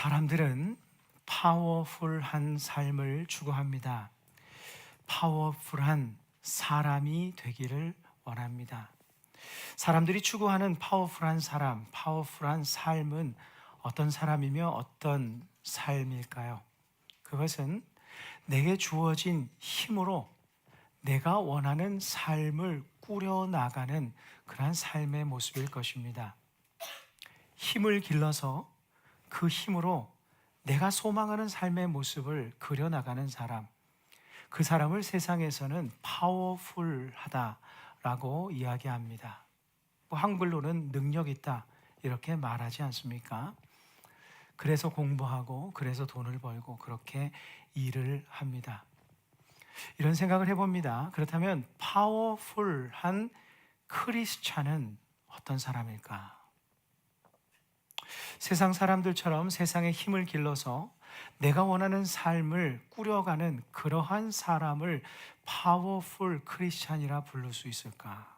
사람들은 파워풀한 삶을 추구합니다. 파워풀한 사람이 되기를 원합니다. 사람들이 추구하는 파워풀한 사람, 파워풀한 삶은 어떤 사람이며 어떤 삶일까요? 그것은 내게 주어진 힘으로 내가 원하는 삶을 꾸려나가는 그러한 삶의 모습일 것입니다. 힘을 길러서 그 힘으로 내가 소망하는 삶의 모습을 그려나가는 사람, 그 사람을 세상에서는 파워풀하다라고 이야기합니다. 한글로는 능력 있다 이렇게 말하지 않습니까? 그래서 공부하고 그래서 돈을 벌고 그렇게 일을 합니다. 이런 생각을 해봅니다. 그렇다면 파워풀한 크리스찬은 어떤 사람일까? 세상 사람들처럼 세상에 힘을 길러서 내가 원하는 삶을 꾸려가는 그러한 사람을 파워풀 크리스찬이라 부를 수 있을까?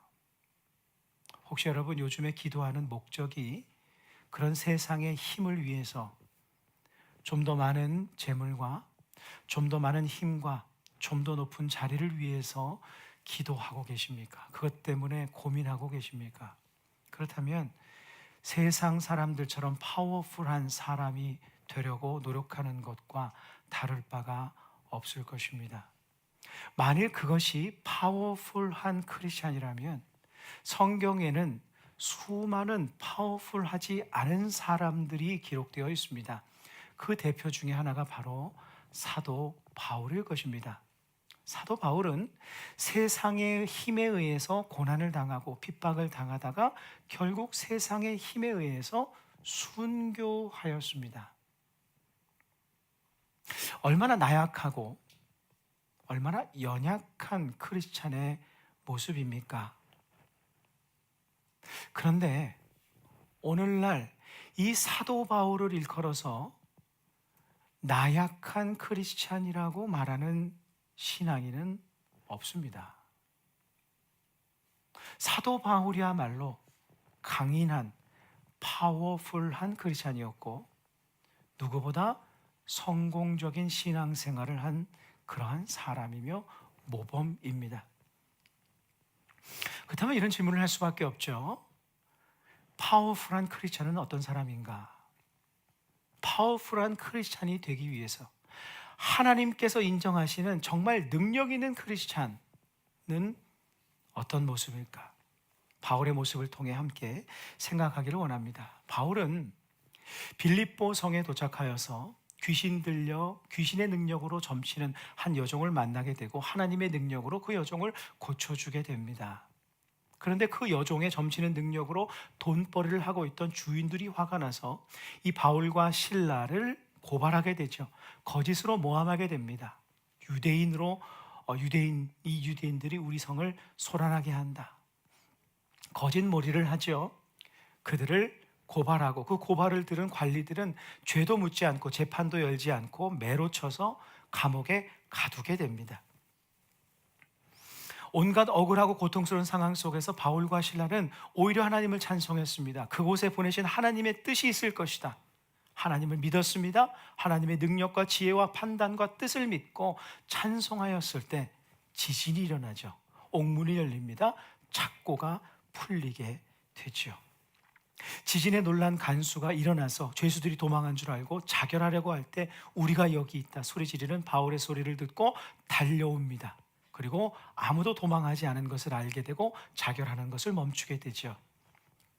혹시 여러분 요즘에 기도하는 목적이 그런 세상의 힘을 위해서 좀 더 많은 재물과 좀 더 많은 힘과 좀 더 높은 자리를 위해서 기도하고 계십니까? 그것 때문에 고민하고 계십니까? 그렇다면 세상 사람들처럼 파워풀한 사람이 되려고 노력하는 것과 다를 바가 없을 것입니다. 만일 그것이 파워풀한 크리스찬이라면 성경에는 수많은 파워풀하지 않은 사람들이 기록되어 있습니다. 그 대표 중에 하나가 바로 사도 바울일 것입니다. 사도 바울은 세상의 힘에 의해서 고난을 당하고 핍박을 당하다가 결국 세상의 힘에 의해서 순교하였습니다. 얼마나 나약하고 얼마나 연약한 크리스찬의 모습입니까? 그런데 오늘날 이 사도 바울을 일컬어서 나약한 크리스찬이라고 말하는 신앙인은 없습니다. 사도 바울이야말로 강인한 파워풀한 크리스찬이었고 누구보다 성공적인 신앙생활을 한 그러한 사람이며 모범입니다. 그렇다면 이런 질문을 할 수밖에 없죠. 파워풀한 크리스찬은 어떤 사람인가? 파워풀한 크리스찬이 되기 위해서 하나님께서 인정하시는 정말 능력 있는 크리스찬은 어떤 모습일까? 바울의 모습을 통해 함께 생각하기를 원합니다. 바울은 빌립보 성에 도착하여서 귀신 들려 귀신의 능력으로 점치는 한 여종을 만나게 되고 하나님의 능력으로 그 여종을 고쳐주게 됩니다. 그런데 그 여종의 점치는 능력으로 돈벌이를 하고 있던 주인들이 화가 나서 이 바울과 실라를 고발하게 되죠. 거짓으로 모함하게 됩니다. 유대인들이 우리 성을 소란하게 한다. 거짓몰이를 하죠. 그들을 고발하고 그 고발을 들은 관리들은 죄도 묻지 않고 재판도 열지 않고 매로 쳐서 감옥에 가두게 됩니다. 온갖 억울하고 고통스러운 상황 속에서 바울과 실라는 오히려 하나님을 찬송했습니다. 그곳에 보내신 하나님의 뜻이 있을 것이다. 하나님을 믿었습니다. 하나님의 능력과 지혜와 판단과 뜻을 믿고 찬송하였을 때 지진이 일어나죠. 옥문이 열립니다. 착고가 풀리게 되죠. 지진에 놀란 간수가 일어나서 죄수들이 도망한 줄 알고 자결하려고 할 때 우리가 여기 있다 소리 지르는 바울의 소리를 듣고 달려옵니다. 그리고 아무도 도망하지 않은 것을 알게 되고 자결하는 것을 멈추게 되죠.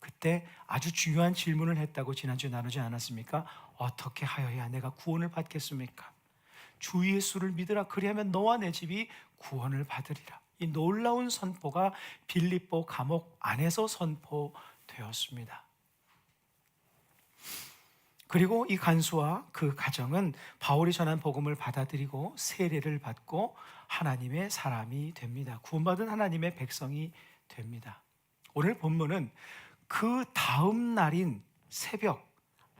그때 아주 중요한 질문을 했다고 지난주에 나누지 않았습니까? 어떻게 하여야 내가 구원을 받겠습니까? 주 예수를 믿으라. 그리하면 너와 내 집이 구원을 받으리라. 이 놀라운 선포가 빌립보 감옥 안에서 선포되었습니다. 그리고 이 간수와 그 가정은 바울이 전한 복음을 받아들이고 세례를 받고 하나님의 사람이 됩니다. 구원받은 하나님의 백성이 됩니다. 오늘 본문은 그 다음 날인 새벽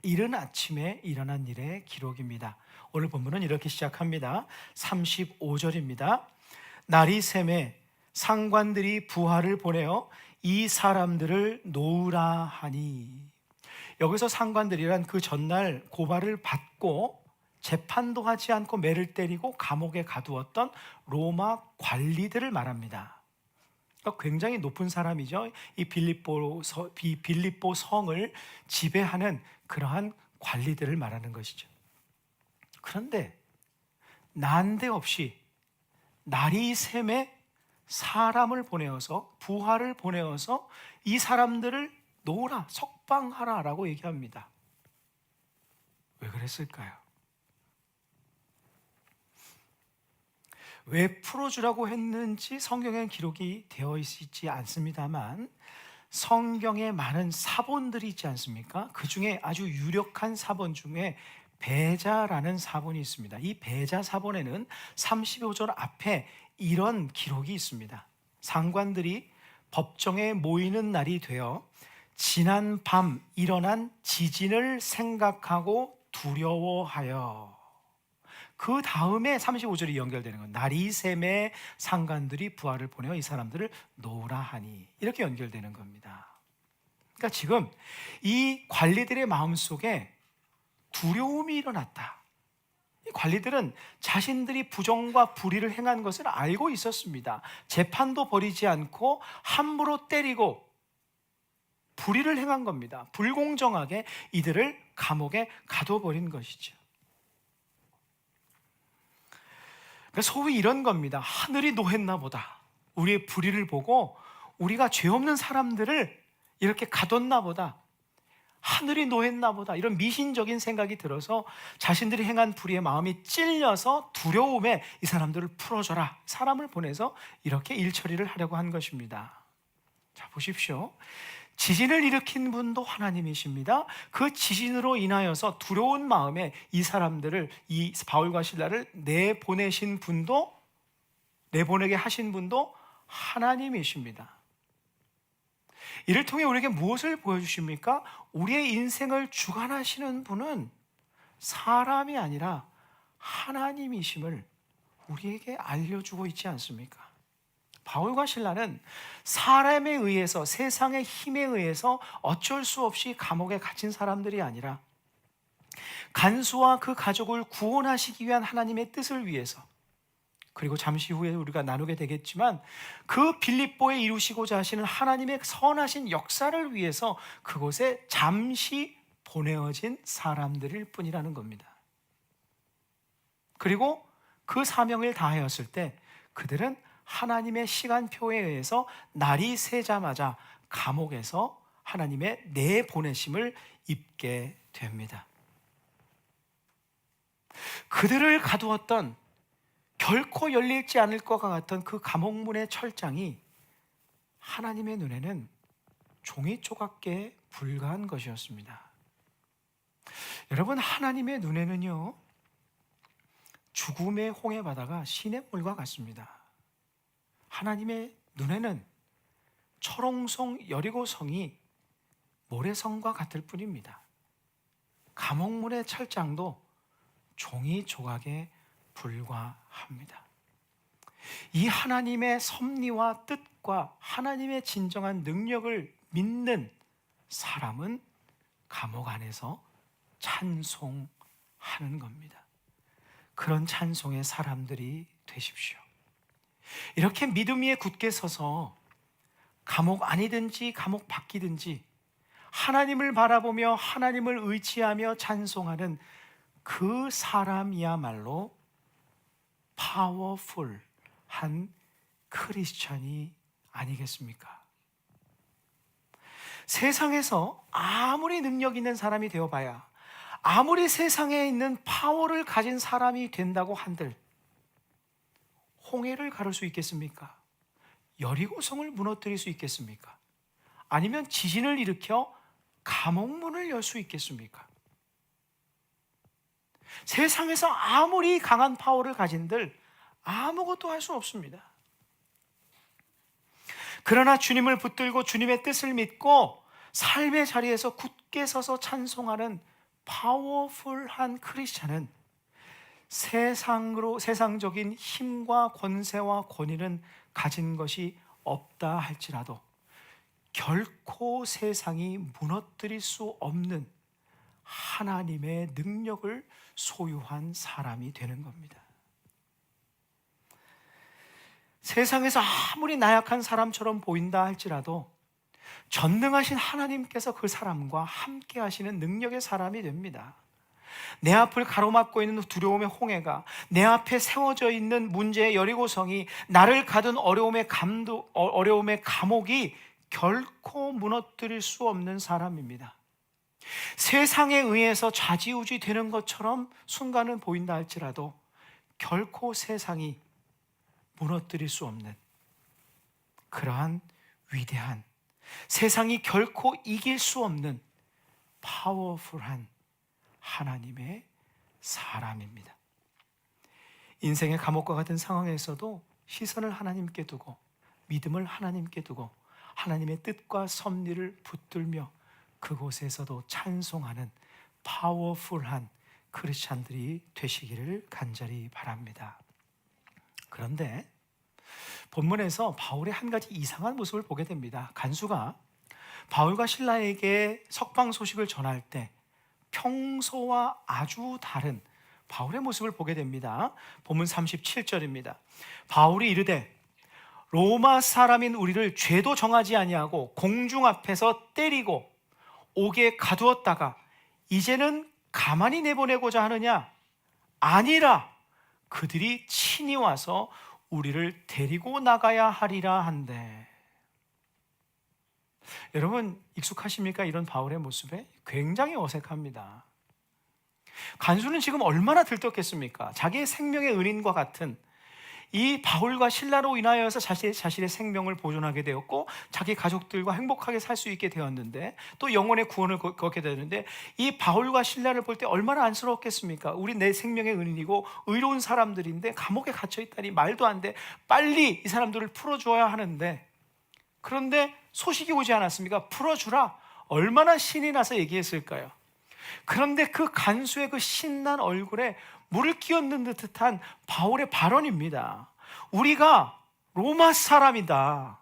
이른 아침에 일어난 일의 기록입니다. 오늘 본문은 이렇게 시작합니다. 35절입니다. 날이 새매 상관들이 부하를 보내어 이 사람들을 놓으라 하니. 여기서 상관들이란 그 전날 고발을 받고 재판도 하지 않고 매를 때리고 감옥에 가두었던 로마 관리들을 말합니다. 그러니까 굉장히 높은 사람이죠. 이 빌립보 성을 지배하는 그러한 관리들을 말하는 것이죠. 그런데 난데없이 날이 샘에 사람을 보내어서, 부하를 보내어서 이 사람들을 놓으라, 석방하라라고 얘기합니다. 왜 그랬을까요? 왜 풀어주라고 했는지 성경에 기록이 되어 있지 않습니다만, 성경에 많은 사본들이 있지 않습니까? 그 중에 아주 유력한 사본 중에 배자라는 사본이 있습니다. 이 배자 사본에는 35절 앞에 이런 기록이 있습니다. 상관들이 법정에 모이는 날이 되어 지난 밤 일어난 지진을 생각하고 두려워하여, 그 다음에 35절이 연결되는 건 날이 샘에 상관들이 부하를 보내어 이 사람들을 놓으라 하니, 이렇게 연결되는 겁니다. 그러니까 지금 이 관리들의 마음속에 두려움이 일어났다. 이 관리들은 자신들이 부정과 불의를 행한 것을 알고 있었습니다. 재판도 벌이지 않고 함부로 때리고 불의를 행한 겁니다. 불공정하게 이들을 감옥에 가둬버린 것이죠. 그러니까 소위 이런 겁니다. 하늘이 노했나 보다. 우리의 불의를 보고 우리가 죄 없는 사람들을 이렇게 가뒀나 보다. 하늘이 노했나 보다. 이런 미신적인 생각이 들어서 자신들이 행한 불의의 마음이 찔려서 두려움에 이 사람들을 풀어줘라, 사람을 보내서 이렇게 일처리를 하려고 한 것입니다. 자, 보십시오. 지진을 일으킨 분도 하나님이십니다. 그 지진으로 인하여서 두려운 마음에 이 사람들을, 이 바울과 실라를 내보내게 하신 분도 하나님이십니다. 이를 통해 우리에게 무엇을 보여주십니까? 우리의 인생을 주관하시는 분은 사람이 아니라 하나님이심을 우리에게 알려주고 있지 않습니까? 바울과 실라는 사람에 의해서, 세상의 힘에 의해서 어쩔 수 없이 감옥에 갇힌 사람들이 아니라 간수와 그 가족을 구원하시기 위한 하나님의 뜻을 위해서, 그리고 잠시 후에 우리가 나누게 되겠지만 그 빌립보에 이루시고자 하시는 하나님의 선하신 역사를 위해서 그곳에 잠시 보내어진 사람들일 뿐이라는 겁니다. 그리고 그 사명을 다하였을 때 그들은 하나님의 시간표에 의해서 날이 새자마자 감옥에서 하나님의 내보내심을 입게 됩니다. 그들을 가두었던, 결코 열리지 않을 것 같던 그 감옥문의 철장이 하나님의 눈에는 종이 조각계에 불과한 것이었습니다. 여러분, 하나님의 눈에는요, 죽음의 홍해 바다가 시냇물과 같습니다. 하나님의 눈에는 철옹성 여리고성이 모래성과 같을 뿐입니다. 감옥문의 철장도 종이 조각에 불과합니다. 이 하나님의 섭리와 뜻과 하나님의 진정한 능력을 믿는 사람은 감옥 안에서 찬송하는 겁니다. 그런 찬송의 사람들이 되십시오. 이렇게 믿음 위에 굳게 서서 감옥 안이든지 감옥 밖이든지 하나님을 바라보며 하나님을 의지하며 찬송하는 그 사람이야말로 파워풀한 크리스천이 아니겠습니까? 세상에서 아무리 능력 있는 사람이 되어봐야, 아무리 세상에 있는 파워를 가진 사람이 된다고 한들 홍해를 가를 수 있겠습니까? 여리고성을 무너뜨릴 수 있겠습니까? 아니면 지진을 일으켜 감옥문을 열 수 있겠습니까? 세상에서 아무리 강한 파워를 가진들 아무것도 할 수 없습니다. 그러나 주님을 붙들고 주님의 뜻을 믿고 삶의 자리에서 굳게 서서 찬송하는 파워풀한 크리스찬은 세상적인 힘과 권세와 권위는 가진 것이 없다 할지라도 결코 세상이 무너뜨릴 수 없는 하나님의 능력을 소유한 사람이 되는 겁니다. 세상에서 아무리 나약한 사람처럼 보인다 할지라도 전능하신 하나님께서 그 사람과 함께 하시는 능력의 사람이 됩니다. 내 앞을 가로막고 있는 두려움의 홍해가, 내 앞에 세워져 있는 문제의 여리고성이, 나를 가둔 어려움의 감옥이 결코 무너뜨릴 수 없는 사람입니다. 세상에 의해서 좌지우지 되는 것처럼 순간은 보인다 할지라도 결코 세상이 무너뜨릴 수 없는 그러한 위대한, 세상이 결코 이길 수 없는 파워풀한 하나님의 사람입니다. 인생의 감옥과 같은 상황에서도 시선을 하나님께 두고, 믿음을 하나님께 두고, 하나님의 뜻과 섭리를 붙들며 그곳에서도 찬송하는 파워풀한 크리스찬들이 되시기를 간절히 바랍니다. 그런데 본문에서 바울의 한 가지 이상한 모습을 보게 됩니다. 간수가 바울과 실라에게 석방 소식을 전할 때 평소와 아주 다른 바울의 모습을 보게 됩니다. 본문 37절입니다. 바울이 이르되 로마 사람인 우리를 죄도 정하지 아니하고 공중 앞에서 때리고 옥에 가두었다가 이제는 가만히 내보내고자 하느냐? 아니라 그들이 친히 와서 우리를 데리고 나가야 하리라 한대. 여러분 익숙하십니까? 이런 바울의 모습에 굉장히 어색합니다. 간수는 지금 얼마나 들떴겠습니까? 자기의 생명의 은인과 같은 이 바울과 실라로 인하여서 자신의 생명을 보존하게 되었고 자기 가족들과 행복하게 살 수 있게 되었는데 또 영혼의 구원을 걷게 되는데 이 바울과 실라를 볼 때 얼마나 안쓰러웠겠습니까? 우리 내 생명의 은인이고 의로운 사람들인데 감옥에 갇혀 있다니 말도 안 돼. 빨리 이 사람들을 풀어줘야 하는데, 그런데 소식이 오지 않았습니까? 풀어주라. 얼마나 신이 나서 얘기했을까요? 그런데 그 간수의 그 신난 얼굴에 물을 끼얹는 듯한 바울의 발언입니다. 우리가 로마 사람이다.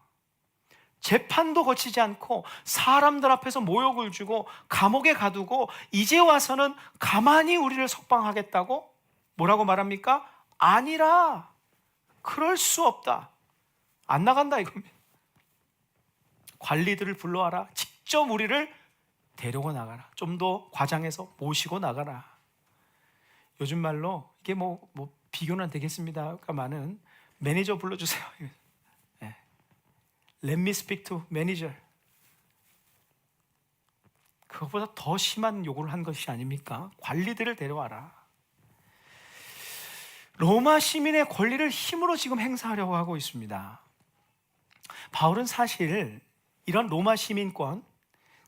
재판도 거치지 않고 사람들 앞에서 모욕을 주고 감옥에 가두고 이제 와서는 가만히 우리를 석방하겠다고? 뭐라고 말합니까? 아니라, 그럴 수 없다. 안 나간다 이겁니다. 관리들을 불러와라. 직접 우리를 데리고 나가라. 좀 더 과장해서 모시고 나가라. 요즘 말로 이게 뭐 비교는 되겠습니다만은 매니저 불러주세요. 네. Let me speak to manager. 그것보다 더 심한 요구를 한 것이 아닙니까? 관리들을 데려와라. 로마 시민의 권리를 힘으로 지금 행사하려고 하고 있습니다. 바울은 사실 이런 로마 시민권,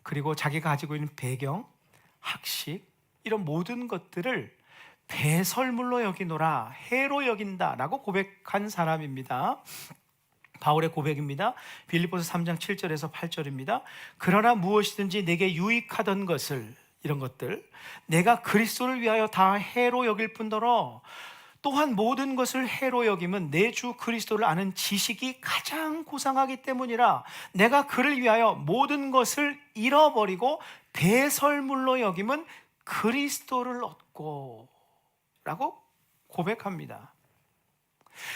그리고 자기가 가지고 있는 배경, 학식, 이런 모든 것들을 배설물로 여기노라, 해로 여긴다라고 고백한 사람입니다. 바울의 고백입니다. 빌립보서 3장 7절에서 8절입니다. 그러나 무엇이든지 내게 유익하던 것을, 이런 것들, 내가 그리스도를 위하여 다 해로 여길 뿐더러 또한 모든 것을 해로 여김은 내 주 그리스도를 아는 지식이 가장 고상하기 때문이라. 내가 그를 위하여 모든 것을 잃어버리고 배설물로 여김은 그리스도를 얻고, 라고 고백합니다.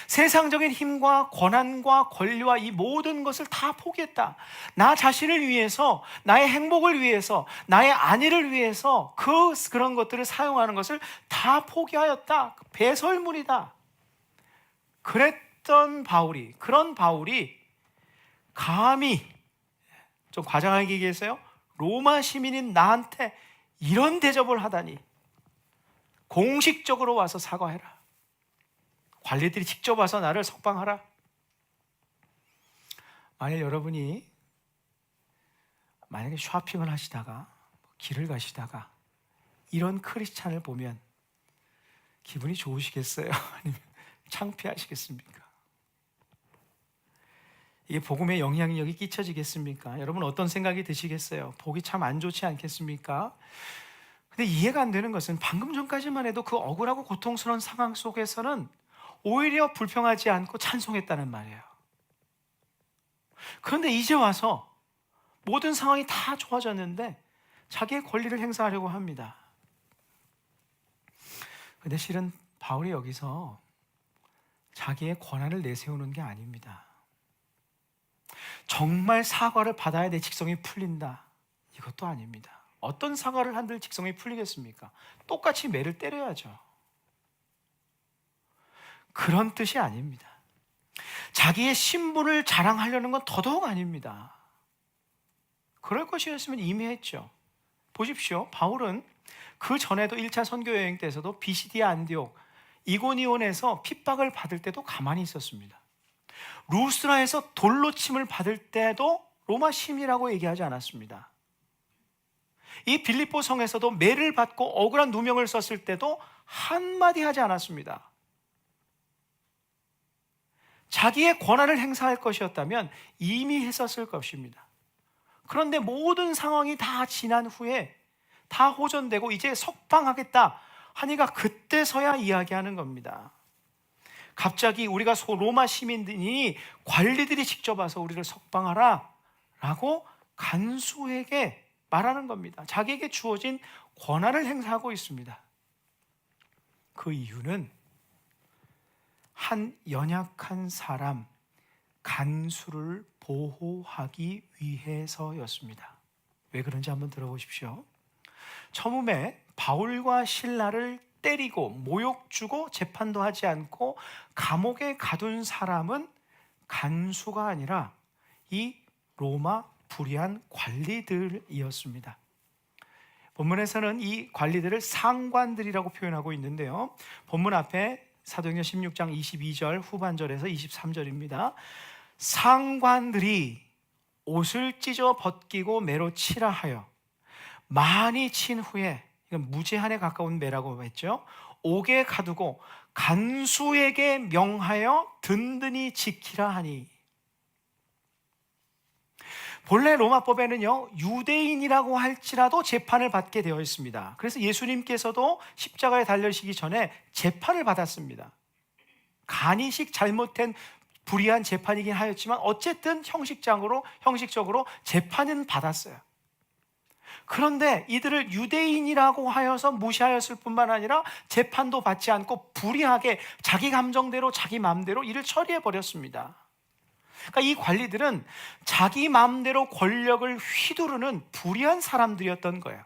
세상적인 힘과 권한과 권리와 이 모든 것을 다 포기했다. 나 자신을 위해서, 나의 행복을 위해서, 나의 안위를 위해서 그런 것들을 사용하는 것을 다 포기하였다. 배설물이다. 그랬던 바울이, 그런 바울이 감히, 좀 과장하게 얘기해서요, 로마 시민인 나한테 이런 대접을 하다니. 공식적으로 와서 사과해라. 관리들이 직접 와서 나를 석방하라. 만약 여러분이 만약에 쇼핑을 하시다가 길을 가시다가 이런 크리스찬을 보면 기분이 좋으시겠어요? 아니면 창피하시겠습니까? 이게 복음의 영향력이 끼쳐지겠습니까? 여러분 어떤 생각이 드시겠어요? 보기 참 안 좋지 않겠습니까? 근데 이해가 안 되는 것은 방금 전까지만 해도 그 억울하고 고통스러운 상황 속에서는 오히려 불평하지 않고 찬송했다는 말이에요. 그런데 이제 와서 모든 상황이 다 좋아졌는데 자기의 권리를 행사하려고 합니다. 근데 실은 바울이 여기서 자기의 권한을 내세우는 게 아닙니다. 정말 사과를 받아야 내 직성이 풀린다, 이것도 아닙니다. 어떤 사과를 한들 직성이 풀리겠습니까? 똑같이 매를 때려야죠. 그런 뜻이 아닙니다. 자기의 신분을 자랑하려는 건 더더욱 아닙니다. 그럴 것이었으면 이미 했죠. 보십시오. 바울은 그 전에도 1차 선교 여행 때에서도 비시디아 안디옥, 이고니온에서 핍박을 받을 때도 가만히 있었습니다. 루스라에서 돌로 침을 받을 때도 로마 시민이라고 얘기하지 않았습니다. 이 빌립보 성에서도 매를 받고 억울한 누명을 썼을 때도 한마디 하지 않았습니다. 자기의 권한을 행사할 것이었다면 이미 했었을 것입니다. 그런데 모든 상황이 다 지난 후에 다 호전되고 이제 석방하겠다 하니까 그때서야 이야기하는 겁니다. 갑자기 우리가 로마 시민들이 관리들이 직접 와서 우리를 석방하라 라고 간수에게 말하는 겁니다. 자기에게 주어진 권한을 행사하고 있습니다. 그 이유는 한 연약한 사람 간수를 보호하기 위해서였습니다. 왜 그런지 한번 들어보십시오. 처음에 바울과 실라를 때리고 모욕 주고 재판도 하지 않고 감옥에 가둔 사람은 간수가 아니라 이 로마 불의한 관리들이었습니다. 본문에서는 이 관리들을 상관들이라고 표현하고 있는데요, 본문 앞에 사도행전 16장 22절 후반절에서 23절입니다. 상관들이 옷을 찢어 벗기고 매로 치라 하여 많이 친 후에, 이건 무제한에 가까운 매라고 했죠, 옥에 가두고 간수에게 명하여 든든히 지키라 하니. 본래 로마법에는요, 유대인이라고 할지라도 재판을 받게 되어 있습니다. 그래서 예수님께서도 십자가에 달려시기 전에 재판을 받았습니다. 간이식 잘못된 불의한 재판이긴 하였지만 어쨌든 형식적으로 재판은 받았어요. 그런데 이들을 유대인이라고 하여서 무시하였을 뿐만 아니라 재판도 받지 않고 불의하게 자기 감정대로 자기 마음대로 일을 처리해 버렸습니다. 그러니까 이 관리들은 자기 마음대로 권력을 휘두르는 불의한 사람들이었던 거예요.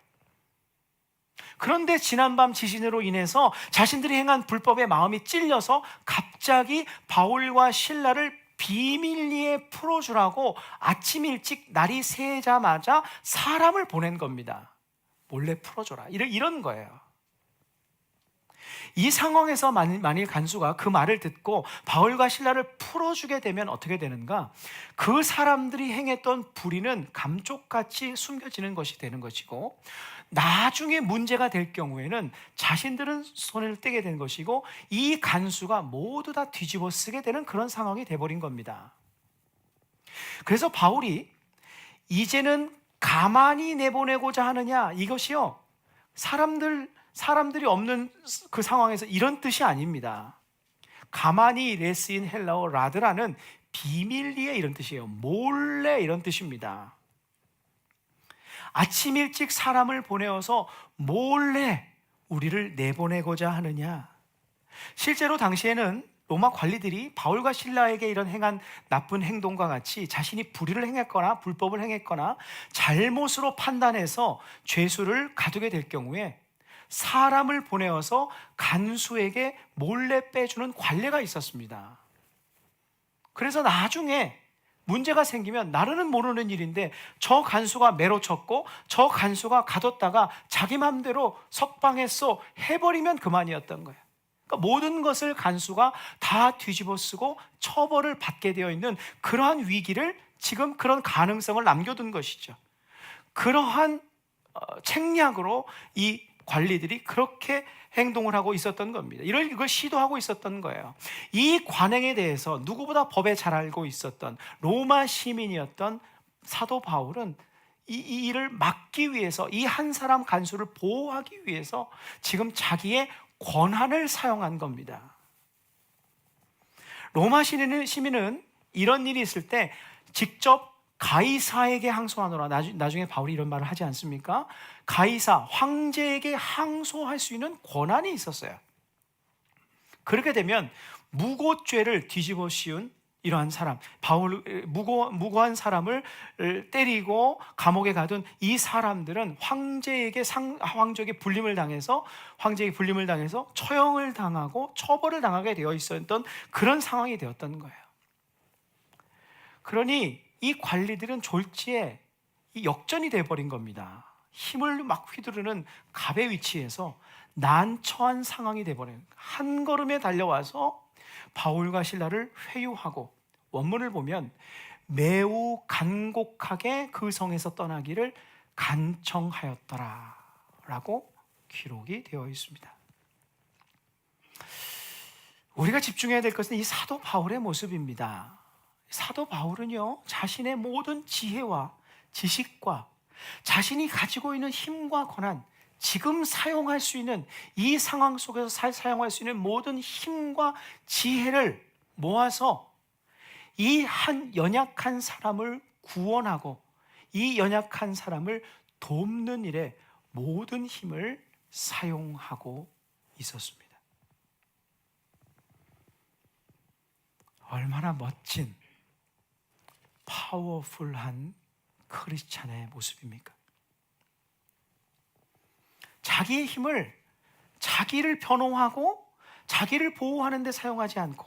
그런데 지난밤 지진으로 인해서 자신들이 행한 불법에 마음이 찔려서 갑자기 바울과 실라를 비밀리에 풀어주라고 아침 일찍 날이 새자마자 사람을 보낸 겁니다. 몰래 풀어줘라, 이런 거예요. 이 상황에서 만일 간수가 그 말을 듣고 바울과 실라를 풀어주게 되면 어떻게 되는가? 그 사람들이 행했던 불의는 감쪽같이 숨겨지는 것이 되는 것이고, 나중에 문제가 될 경우에는 자신들은 손을 떼게 된 것이고, 이 간수가 모두 다 뒤집어 쓰게 되는 그런 상황이 돼버린 겁니다. 그래서 바울이 이제는 가만히 내보내고자 하느냐, 이것이요, 사람들이 없는 그 상황에서 이런 뜻이 아닙니다. 가만히 레스인 헬라어 라드라는 비밀리에 이런 뜻이에요. 몰래 이런 뜻입니다. 아침 일찍 사람을 보내어서 몰래 우리를 내보내고자 하느냐. 실제로 당시에는 로마 관리들이 바울과 실라에게 이런 행한 나쁜 행동과 같이 자신이 불의를 행했거나 불법을 행했거나 잘못으로 판단해서 죄수를 가두게 될 경우에 사람을 보내어서 간수에게 몰래 빼주는 관례가 있었습니다. 그래서 나중에 문제가 생기면 나는 모르는 일인데 저 간수가 매로 쳤고 저 간수가 가뒀다가 자기 맘대로 석방했어 해버리면 그만이었던 거예요. 그러니까 모든 것을 간수가 다 뒤집어 쓰고 처벌을 받게 되어 있는 그러한 위기를, 지금 그런 가능성을 남겨둔 것이죠. 그러한 책략으로 이 관리들이 그렇게 행동을 하고 있었던 겁니다. 이걸 시도하고 있었던 거예요. 이 관행에 대해서 누구보다 법에 잘 알고 있었던 로마 시민이었던 사도 바울은 이 일을 막기 위해서, 이 한 사람 간수를 보호하기 위해서 지금 자기의 권한을 사용한 겁니다. 로마 시민은 이런 일이 있을 때 직접 가이사에게 항소하노라. 나중에 바울이 이런 말을 하지 않습니까? 가이사, 황제에게 항소할 수 있는 권한이 있었어요. 그렇게 되면 무고죄를 뒤집어 씌운 이러한 사람, 무고한 사람을 때리고 감옥에 가둔 이 사람들은 황제에게 불림을 당해서 처형을 당하고 처벌을 당하게 되어 있었던 그런 상황이 되었던 거예요. 그러니 이 관리들은 졸지에 이 역전이 되어버린 겁니다. 힘을 막 휘두르는 갑의 위치에서 난처한 상황이 되어버린, 한 걸음에 달려와서 바울과 실라를 회유하고, 원문을 보면 매우 간곡하게 그 성에서 떠나기를 간청하였더라 라고 기록이 되어 있습니다. 우리가 집중해야 될 것은 이 사도 바울의 모습입니다. 사도 바울은요, 자신의 모든 지혜와 지식과 자신이 가지고 있는 힘과 권한, 지금 사용할 수 있는, 이 상황 속에서 사용할 수 있는 모든 힘과 지혜를 모아서 이 한 연약한 사람을 구원하고 이 연약한 사람을 돕는 일에 모든 힘을 사용하고 있었습니다. 얼마나 멋진, 파워풀한 크리스찬의 모습입니까? 자기의 힘을 자기를 변호하고 자기를 보호하는 데 사용하지 않고,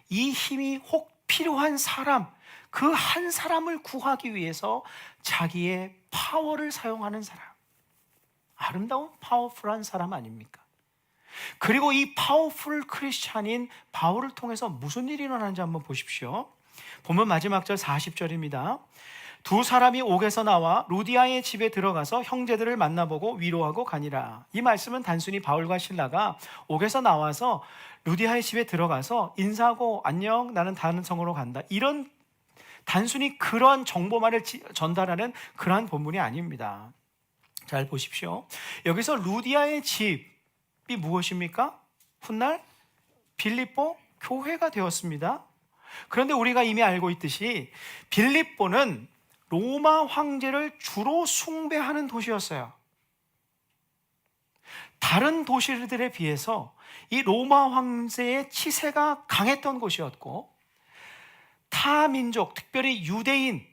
이 힘이 혹 필요한 사람, 그 한 사람을 구하기 위해서 자기의 파워를 사용하는 사람, 아름다운 파워풀한 사람 아닙니까? 그리고 이 파워풀 크리스찬인 바울을 통해서 무슨 일이 일어나는지 한번 보십시오. 본문 마지막 절 40절입니다. 두 사람이 옥에서 나와 루디아의 집에 들어가서 형제들을 만나보고 위로하고 가니라. 이 말씀은 단순히 바울과 실라가 옥에서 나와서 루디아의 집에 들어가서 인사하고 안녕, 나는 다른 성으로 간다, 이런 단순히 그런 정보만을 전달하는 그러한 본문이 아닙니다. 잘 보십시오. 여기서 루디아의 집이 무엇입니까? 훗날 빌립보 교회가 되었습니다. 그런데 우리가 이미 알고 있듯이 빌립보는 로마 황제를 주로 숭배하는 도시였어요. 다른 도시들에 비해서 이 로마 황제의 치세가 강했던 곳이었고, 타 민족, 특별히 유대인에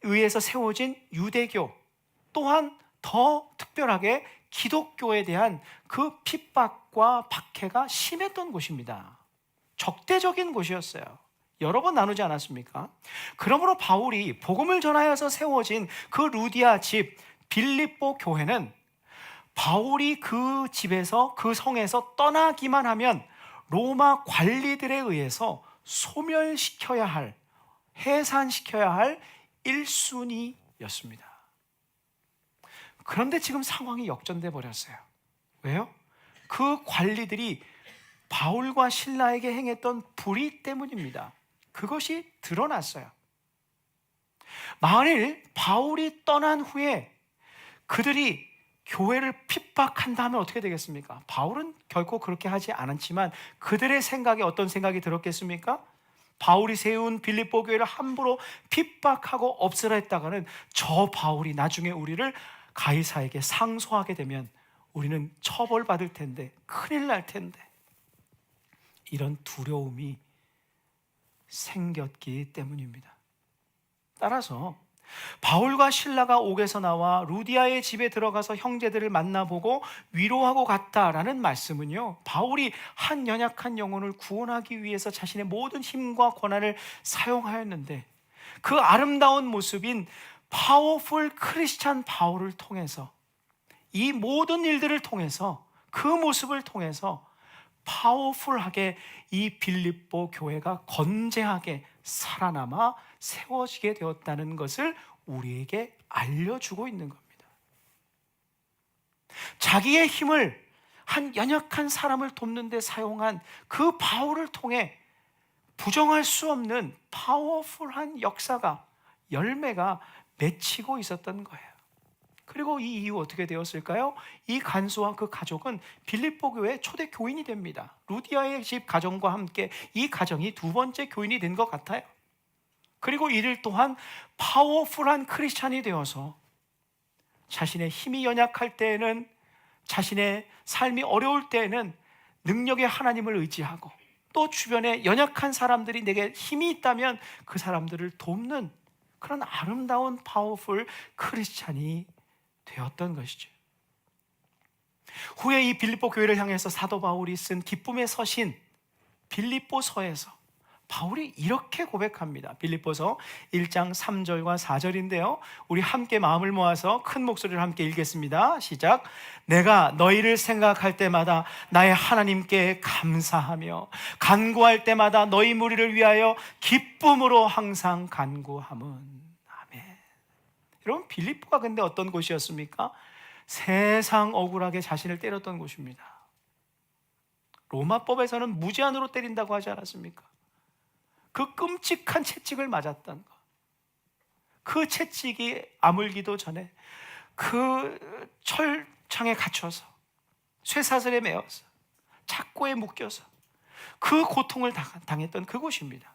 의해서 세워진 유대교, 또한 더 특별하게 기독교에 대한 그 핍박과 박해가 심했던 곳입니다. 적대적인 곳이었어요. 여러 번 나누지 않았습니까? 그러므로 바울이 복음을 전하여서 세워진 그 루디아 집 빌립보 교회는 바울이 그 집에서, 그 성에서 떠나기만 하면 로마 관리들에 의해서 소멸시켜야 할, 해산시켜야 할 1순위였습니다. 그런데 지금 상황이 역전돼 버렸어요. 왜요? 그 관리들이 바울과 실라에게 행했던 불의 때문입니다. 그것이 드러났어요. 만일 바울이 떠난 후에 그들이 교회를 핍박한다면 어떻게 되겠습니까? 바울은 결코 그렇게 하지 않았지만 그들의 생각에 어떤 생각이 들었겠습니까? 바울이 세운 빌립보 교회를 함부로 핍박하고 없애라 했다가는 저 바울이 나중에 우리를 가이사에게 상소하게 되면 우리는 처벌받을 텐데, 큰일 날 텐데, 이런 두려움이 생겼기 때문입니다. 따라서 바울과 실라가 옥에서 나와 루디아의 집에 들어가서 형제들을 만나보고 위로하고 갔다라는 말씀은요, 바울이 한 연약한 영혼을 구원하기 위해서 자신의 모든 힘과 권한을 사용하였는데, 그 아름다운 모습인 파워풀 크리스찬 바울을 통해서, 이 모든 일들을 통해서, 그 모습을 통해서 파워풀하게 이 빌립보 교회가 건재하게 살아남아 세워지게 되었다는 것을 우리에게 알려주고 있는 겁니다. 자기의 힘을 한 연약한 사람을 돕는 데 사용한 그 바울을 통해 부정할 수 없는 파워풀한 역사가, 열매가 맺히고 있었던 거예요. 그리고 이 이후 어떻게 되었을까요? 이 간수와 그 가족은 빌립보 교회의 초대 교인이 됩니다. 루디아의 집 가정과 함께 이 가정이 두 번째 교인이 된 것 같아요. 그리고 이들 또한 파워풀한 크리스찬이 되어서 자신의 힘이 연약할 때에는 자신의 삶이 어려울 때에는 능력의 하나님을 의지하고, 또 주변에 연약한 사람들이 내게 힘이 있다면 그 사람들을 돕는 그런 아름다운 파워풀 크리스찬이 되었던 것이죠. 후에 이 빌립보 교회를 향해서 사도 바울이 쓴 기쁨의 서신 빌립보서에서 바울이 이렇게 고백합니다. 빌립보서 1장 3절과 4절인데요, 우리 함께 마음을 모아서 큰 목소리로 함께 읽겠습니다. 시작. 내가 너희를 생각할 때마다 나의 하나님께 감사하며 간구할 때마다 너희 무리를 위하여 기쁨으로 항상 간구함은. 아멘. 여러분, 빌립보가 근데 어떤 곳이었습니까? 세상 억울하게 자신을 때렸던 곳입니다. 로마법에서는 무제한으로 때린다고 하지 않았습니까? 그 끔찍한 채찍을 맞았던 것, 그 채찍이 아물기도 전에 그 철창에 갇혀서, 쇠사슬에 매어서, 착고에 묶여서 그 고통을 당했던 그곳입니다.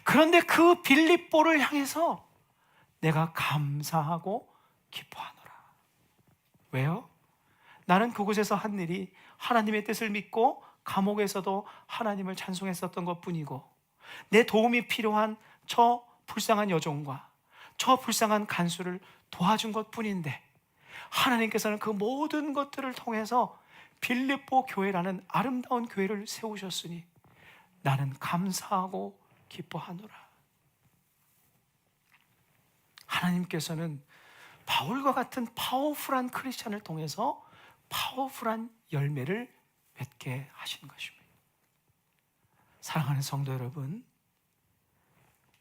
그런데 그 빌립보를 향해서 내가 감사하고 기뻐하노라. 왜요? 나는 그곳에서 한 일이 하나님의 뜻을 믿고 감옥에서도 하나님을 찬송했었던 것뿐이고, 내 도움이 필요한 저 불쌍한 여종과 저 불쌍한 간수를 도와준 것뿐인데, 하나님께서는 그 모든 것들을 통해서 빌립보 교회라는 아름다운 교회를 세우셨으니 나는 감사하고 기뻐하노라. 하나님께서는 바울과 같은 파워풀한 크리스찬을 통해서 파워풀한 열매를 맺게 하신 것입니다. 사랑하는 성도 여러분,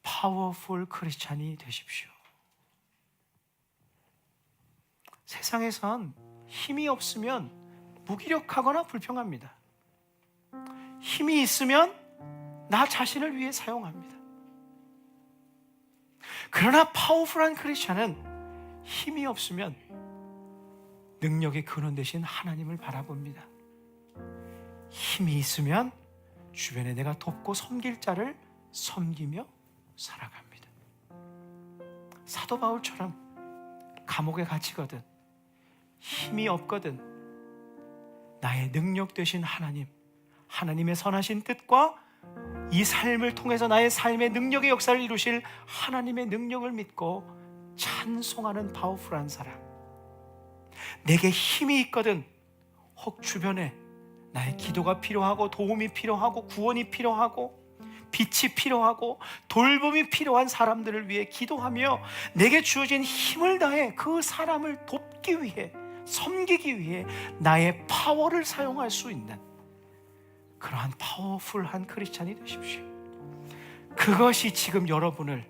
파워풀 크리스찬이 되십시오. 세상에선 힘이 없으면 무기력하거나 불평합니다. 힘이 있으면 나 자신을 위해 사용합니다. 그러나 파워풀한 크리스찬은 힘이 없으면 능력의 근원 되신 하나님을 바라봅니다. 힘이 있으면 주변에 내가 돕고 섬길 자를 섬기며 살아갑니다. 사도 바울처럼 감옥에 갇히거든, 힘이 없거든, 나의 능력 되신 하나님, 하나님의 선하신 뜻과 이 삶을 통해서 나의 삶의 능력의 역사를 이루실 하나님의 능력을 믿고 찬송하는 파워풀한 사람. 내게 힘이 있거든, 혹 주변에 나의 기도가 필요하고 도움이 필요하고 구원이 필요하고 빛이 필요하고 돌봄이 필요한 사람들을 위해 기도하며 내게 주어진 힘을 다해 그 사람을 돕기 위해, 섬기기 위해 나의 파워를 사용할 수 있는 그러한 파워풀한 크리스찬이 되십시오. 그것이 지금 여러분을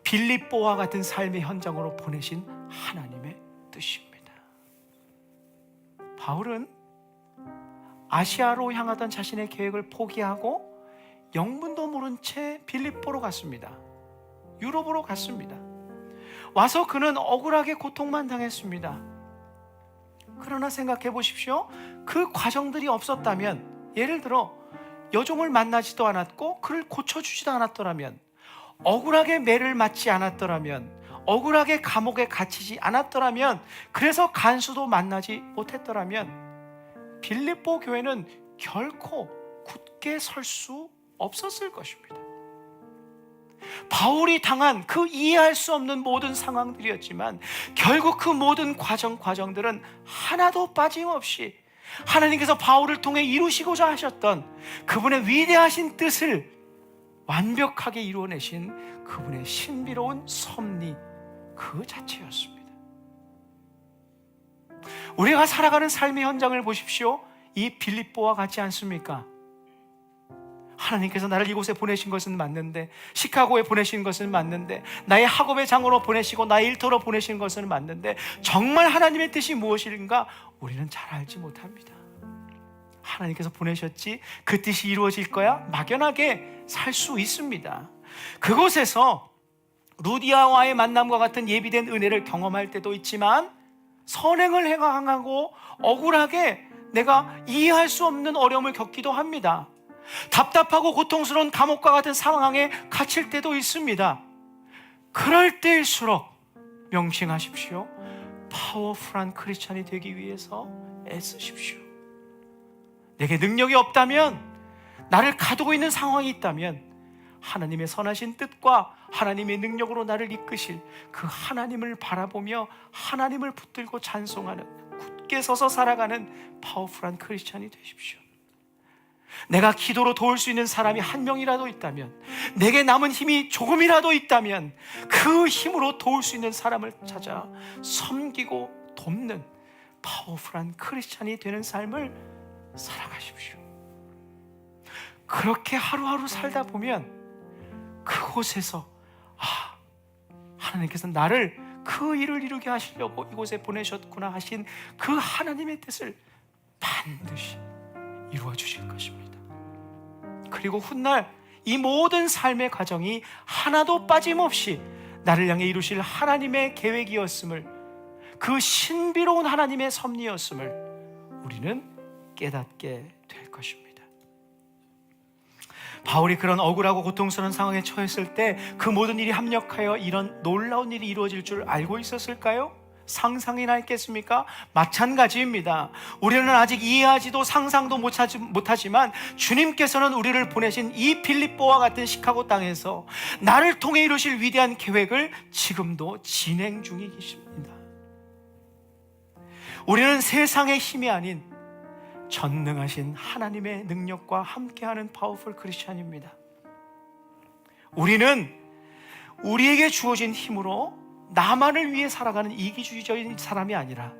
빌립보와 같은 삶의 현장으로 보내신 하나님의 뜻입니다. 바울은 아시아로 향하던 자신의 계획을 포기하고 영문도 모른 채 빌립보로 갔습니다. 유럽으로 갔습니다. 와서 그는 억울하게 고통만 당했습니다. 그러나 생각해 보십시오. 그 과정들이 없었다면, 예를 들어 여종을 만나지도 않았고 그를 고쳐주지도 않았더라면, 억울하게 매를 맞지 않았더라면, 억울하게 감옥에 갇히지 않았더라면, 그래서 간수도 만나지 못했더라면 빌립보 교회는 결코 굳게 설 수 없었을 것입니다. 바울이 당한 그 이해할 수 없는 모든 상황들이었지만 결국 그 모든 과정들은 하나도 빠짐없이 하나님께서 바울을 통해 이루시고자 하셨던 그분의 위대하신 뜻을 완벽하게 이루어내신 그분의 신비로운 섭리 그 자체였습니다. 우리가 살아가는 삶의 현장을 보십시오. 이 빌립보와 같지 않습니까? 하나님께서 나를 이곳에 보내신 것은 맞는데, 시카고에 보내신 것은 맞는데, 나의 학업의 장으로 보내시고 나의 일터로 보내신 것은 맞는데, 정말 하나님의 뜻이 무엇인가 우리는 잘 알지 못합니다. 하나님께서 보내셨지 그 뜻이 이루어질 거야? 막연하게 살 수 있습니다. 그곳에서 루디아와의 만남과 같은 예비된 은혜를 경험할 때도 있지만, 선행을 행하고 억울하게 내가 이해할 수 없는 어려움을 겪기도 합니다. 답답하고 고통스러운 감옥과 같은 상황에 갇힐 때도 있습니다. 그럴 때일수록 명심하십시오. 파워풀한 크리스찬이 되기 위해서 애쓰십시오. 내게 능력이 없다면, 나를 가두고 있는 상황이 있다면 하나님의 선하신 뜻과 하나님의 능력으로 나를 이끄실 그 하나님을 바라보며 하나님을 붙들고 찬송하는, 굳게 서서 살아가는 파워풀한 크리스찬이 되십시오. 내가 기도로 도울 수 있는 사람이 한 명이라도 있다면, 내게 남은 힘이 조금이라도 있다면 그 힘으로 도울 수 있는 사람을 찾아 섬기고 돕는 파워풀한 크리스찬이 되는 삶을 살아가십시오. 그렇게 하루하루 살다 보면 그곳에서 하나님께서 나를 그 일을 이루게 하시려고 이곳에 보내셨구나 하신 그 하나님의 뜻을 반드시 이루어 주실 것입니다. 그리고 훗날 이 모든 삶의 과정이 하나도 빠짐없이 나를 향해 이루실 하나님의 계획이었음을, 그 신비로운 하나님의 섭리였음을 우리는 깨닫게 될 것입니다. 바울이 그런 억울하고 고통스러운 상황에 처했을 때 그 모든 일이 합력하여 이런 놀라운 일이 이루어질 줄 알고 있었을까요? 상상이나 했겠습니까? 마찬가지입니다. 우리는 아직 이해하지도 상상도 못하지만 주님께서는 우리를 보내신 이 빌립보와 같은 시카고 땅에서 나를 통해 이루실 위대한 계획을 지금도 진행 중에 계십니다. 우리는 세상의 힘이 아닌 전능하신 하나님의 능력과 함께하는 파워풀 크리스찬입니다. 우리는 우리에게 주어진 힘으로 나만을 위해 살아가는 이기주의적인 사람이 아니라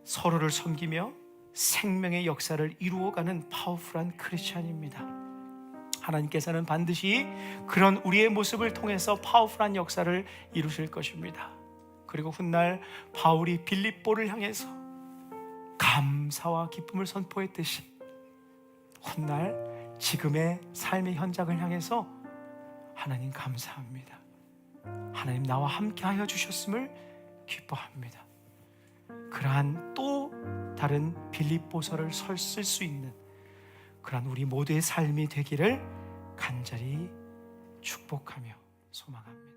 서로를 섬기며 생명의 역사를 이루어가는 파워풀한 크리스찬입니다. 하나님께서는 반드시 그런 우리의 모습을 통해서 파워풀한 역사를 이루실 것입니다. 그리고 훗날 바울이 빌립보를 향해서 감사와 기쁨을 선포했듯이 훗날 지금의 삶의 현장을 향해서 하나님 감사합니다, 하나님 나와 함께 하여 주셨음을 기뻐합니다, 그러한 또 다른 빌립보서를 쓸 수 있는 그러한 우리 모두의 삶이 되기를 간절히 축복하며 소망합니다.